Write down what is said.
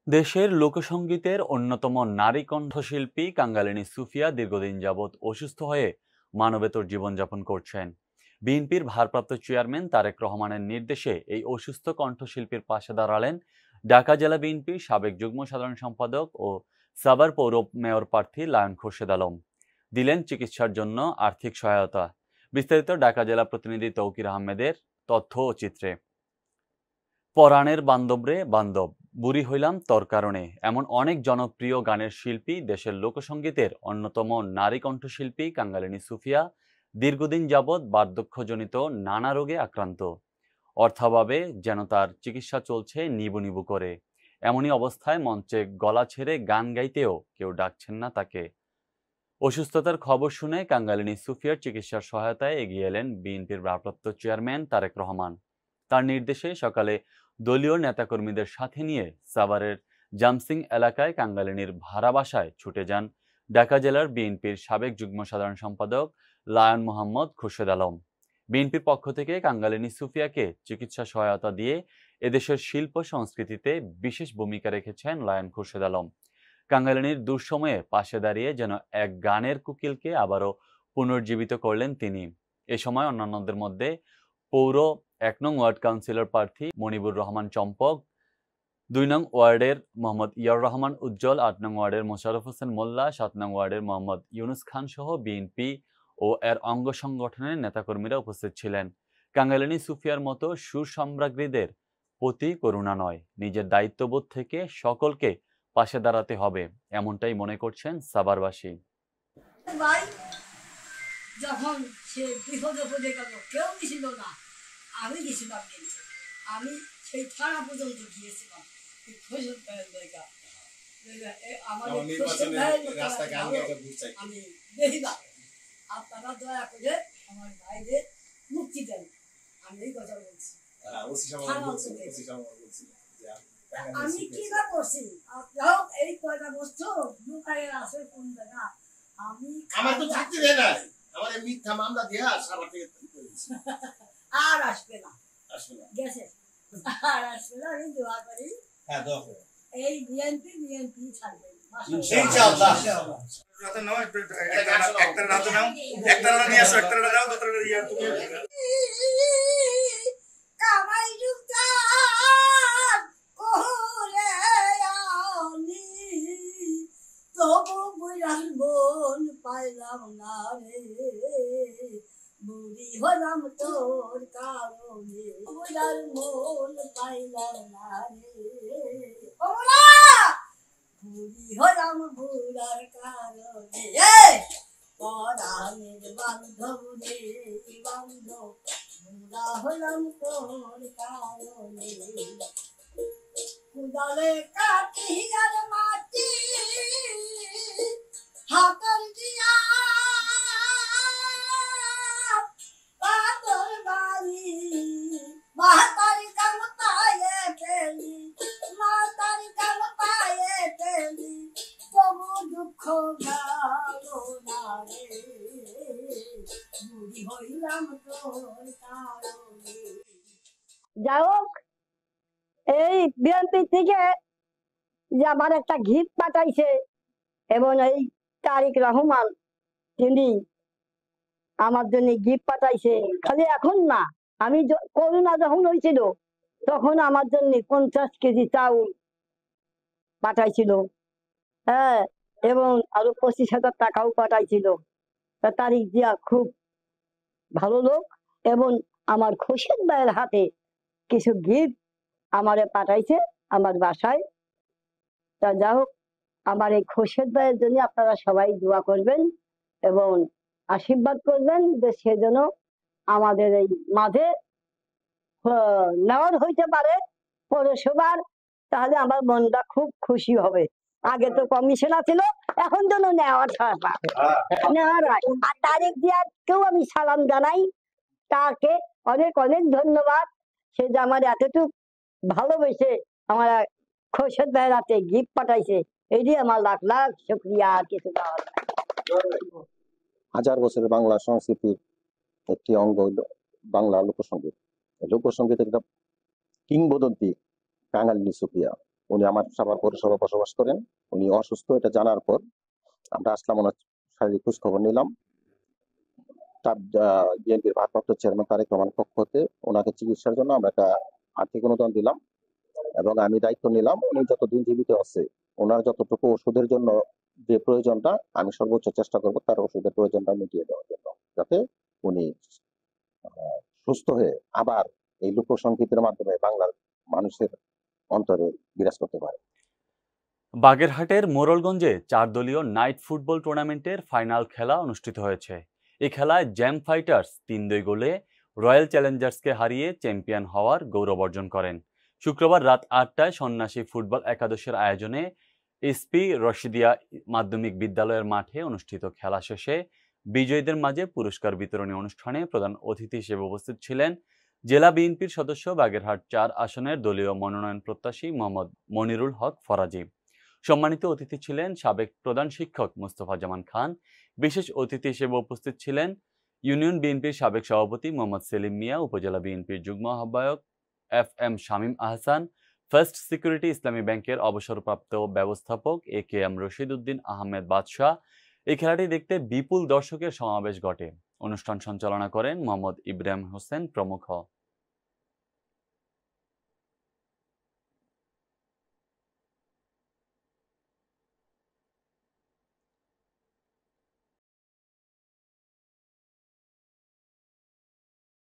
দেশের লোকসঙ্গীতের অন্যতম নারী কণ্ঠশিল্পী কাঙ্গালিনী সুফিয়া দীর্ঘদিন যাবৎ অসুস্থ হয়ে মানবেতর জীবনযাপন করছেন। বিএনপির ভারপ্রাপ্ত চেয়ারম্যান তারেক রহমানের নির্দেশে এই অসুস্থ কণ্ঠশিল্পীর পাশে দাঁড়ালেন ঢাকা জেলা বিএনপির সাবেক যুগ্ম সাধারণ সম্পাদক ও সাভার পৌর মেয়র প্রার্থী লায়ন খোরশেদ আলম। দিলেন চিকিৎসার জন্য আর্থিক সহায়তা। বিস্তারিত ঢাকা জেলা প্রতিনিধি তৌকির আহমেদের তথ্য ও চিত্রে। পরাণের বান্ধব রে বান্ধব, বুড়ি হইলাম তোর কারণে, এমন অনেক জনপ্রিয় গানের শিল্পী দেশের লোকসঙ্গীতের অন্যতম নারী কণ্ঠশিল্পী কাঙ্গালিনী সুফিয়া দীর্ঘদিন যাবৎ বার্ধক্যজনিত নানা রোগে আক্রান্ত। অর্থাভাবে যেন তার চিকিৎসা চলছে নিবু নিবু করে। এমনই অবস্থায় মঞ্চে গলা ছেড়ে গান গাইতেও কেউ ডাকছেন না তাকে। অসুস্থতার খবর শুনে কাঙ্গালিনী সুফিয়ার চিকিৎসার সহায়তায় এগিয়ে এলেন বিএনপির ভারপ্রাপ্ত চেয়ারম্যান তারেক রহমান। তার নির্দেশে সকালে দলীয় নেতাকর্মীদের সাথে নিয়ে সাভারের জামসিং এলাকায় কাঙ্গালিনীর ভাড়া বাসায় ছুটে যান ঢাকা জেলার বিএনপির সাবেক যুগ্ম সাধারণ সম্পাদক লায়ন মোহাম্মদ খুরশেদ আলম। বিএনপির পক্ষ থেকে কাঙ্গালিনী সুফিয়াকে চিকিৎসা সহায়তা দিয়ে এদেশের শিল্প সংস্কৃতিতে বিশেষ ভূমিকা রেখেছেন লায়ন খুরশেদ আলম। কাঙ্গালিনীর দুঃসময়ে পাশে দাঁড়িয়ে যেন এক গানের কোকিলকে আবারও পুনর্জীবিত করলেন তিনি। এ সময় অন্যান্যদের মধ্যে পৌর ১ নং ওয়ার্ড কাউন্সিলর প্রার্থী মনিবুর রহমান চম্পক, ২ নং ওয়ার্ডের মোহাম্মদ ইয়ার রহমান উজ্জ্বল, ৮ নং ওয়ার্ডের মোশাররফ হোসেন মোল্লা, ৭ নং ওয়ার্ডের মোহাম্মদ ইউনুস খান সহ বিএনপি ও এর অঙ্গ সংগঠনের নেতাকর্মীরা উপস্থিত ছিলেন। কাঙ্গালিনী সুফিয়ার মতো সুরসম্রাজ্ঞীদের প্রতি করুণা নয়, নিজের দায়িত্ববোধ থেকে সকলকে পাশে দাঁড়াতে হবে, এমনটাই মনে করছেন সাভারবাসী। ভাই যখন সে বিপদে পড়ে গেল, কেউ ছিল না, আমি গেছিলাম কিন্তু আমি সেই থানা পর্যন্ত গিয়েছিলাম আমি দেখিলাম। আপনারা দয়া করে আমার ভাইদের মুক্তি দেন, আমি এই কথা বলছি। আমি কি না করছি, এই কয়টা বছর লুকায়ে আছে কোন জায়গা, আমি আমার তো থাকতে দেয় না, আমার মিথ্যা মামলা দিয়ে সারা থেকে আর আসবে না, আসবে না, গেছে আর আসবে না। আমি দোয়া করি, হ্যাঁ দোয়া করো, এই বিএনপি ছাড়বে ইনশাআল্লাহ। রাতে নাও একটা রাতে নাও, একটা রাতে নিয়ে আসো, একটা রাতে দাও, দুটো রাতে দিয়ে তুমি কামাই যুক্তার কোলে আমি তবু বুড়ার বোন পাইলাম না রে, বুড়ি হলাম তোর কারণে, বুড়ার মন পাইলাম না রে, বুড়ি হলাম বুড়ার কারণে, পরাণের বান্ধব রে বান্ধব, বুড়া হলাম তোর কারণে, কুদালে কাটি আর মাটি হাতর দিয়া পাতর বাড়ি, মাতারি কাম পায়ে ফেলি, মাতারি কাম পায়ে ফেলি, তবু দুঃখ ভালো না রে, বুড়ি হইলাম তোর কারণে। যাই হোক, এই বিএনপি থেকে যে আমার একটা গিফট পাঠাইছে, এবং এই তারেক রহমান তিনি আমার জন্য গিফট পাঠাইছে। খালি এখন না, আমি করোনা যখন হয়েছিল তখন আমার জন্য 50 কেজি চাউল পাঠাইছিল, হ্যাঁ, এবং আরো 25,000 টাকাও পাঠাইছিল। তারিক জিয়া খুব ভালো লোক, এবং আমার খোরশেদ ভাইয়ের হাতে কিছু গিফট আমারে পাঠাইছে আমার বাসায়। তা যা হোক, আমার এই খোরশেদ ভাইয়ের জন্য আপনারা সবাই দোয়া করবেন এবং আশীর্বাদ করবেন যে সে যেন আমাদের এই মাঝে নেওয়ার হইতে পারে পৌরসভার, তাহলে আমার মনটা খুব খুশি হবে। আগে তো কমিশনার ছিল, এখন যেন নেওয়ার হয়। আর তারেক জিয়াকেও আমি সালাম জানাই, তাকে অনেক অনেক ধন্যবাদ, সে যে আমার এতটুকু ভালোবেসে আমার খোরশেদ ভাইয়ের হাতে গিফট পাঠাইছে, এই দিয়ে আমার লাখ লাখ শুকরিয়া, আর কিছু পাওয়া যায়। হাজার বছরের বাংলা সংস্কৃতির একটি অঙ্গ বাংলা লোকসঙ্গীত। লোকসঙ্গীতের একটা কিংবদন্তি কাঙ্গালিনী সুফিয়া। উনি আমার সাভার পৌরসভায় বসবাস করেন। উনি অসুস্থ, এটা জানার পর আমরা আসলাম, ওনার শারীরিক খোঁজ খবর নিলাম। তার বিএনপির ভারপ্রাপ্ত চেয়ারম্যান তারেক রহমানের পক্ষ হতে ওনাকে চিকিৎসার জন্য আমরা একটা আর্থিক অনুদান দিলাম এবং আমি দায়িত্ব নিলাম উনি যতদিন জীবিত আছে ওনার যতটুকু ওষুধের জন্য যে প্রয়োজনটা আমি সর্বোচ্চ চেষ্টা করব তার ওষুধের প্রয়োজনটা মিটিয়ে দেওয়ার জন্য, যাতে উনি সুস্থ হয়ে আবার এই লোকসংগীতের মাধ্যমে বাংলার মানুষের অন্তরে বিরাজ করতে পারে। বাগেরহাটের মোড়লগঞ্জে 4 দলীয় নাইট ফুটবল টুর্নামেন্টের ফাইনাল খেলা অনুষ্ঠিত হয়েছে। এই খেলায় জ্যাম ফাইটার্স 3-2 গোলে রয়্যাল চ্যালেঞ্জার্সকে হারিয়ে চ্যাম্পিয়ন হওয়ার গৌরব অর্জন করেন। শুক্রবার রাত 8টায় সন্ন্যাসী ফুটবল একাদশের আয়োজনে এসপি রশিদিয়া মাধ্যমিক বিদ্যালয়ের মাঠে অনুষ্ঠিত খেলা শেষে বিজয়ীদের মাঝে পুরস্কার বিতরণী অনুষ্ঠানে প্রধান অতিথি হিসেবে উপস্থিত ছিলেন জেলা বিএনপির সদস্য বাগেরহাট 4 আসনের দলীয় মনোনয়ন প্রত্যাশী মোহাম্মদ মনিরুল হক ফরাজি। সম্মানিত অতিথি ছিলেন সাবেক প্রধান শিক্ষক মোস্তফা জামান খান। বিশেষ অতিথি হিসেবে উপস্থিত ছিলেন ইউনিয়ন বিএনপির সাবেক সভাপতি মোহাম্মদ সেলিম মিয়া, উপজেলা বিএনপির যুগ্ম আহ্বায়ক FM Shamim Ahsan, first security ইসলামী ব্যাংকের অবসরপ্রাপ্ত ব্যবস্থাপক AKM রশিদ উদ্দিন আহমেদ বাদশাহ। এই খেলাটি দেখতে বিপুল দর্শকের সমাবেশ ঘটে। অনুষ্ঠান সঞ্চালনা করেন মোহাম্মদ ইব্রাহিম হোসেন প্রমুখ।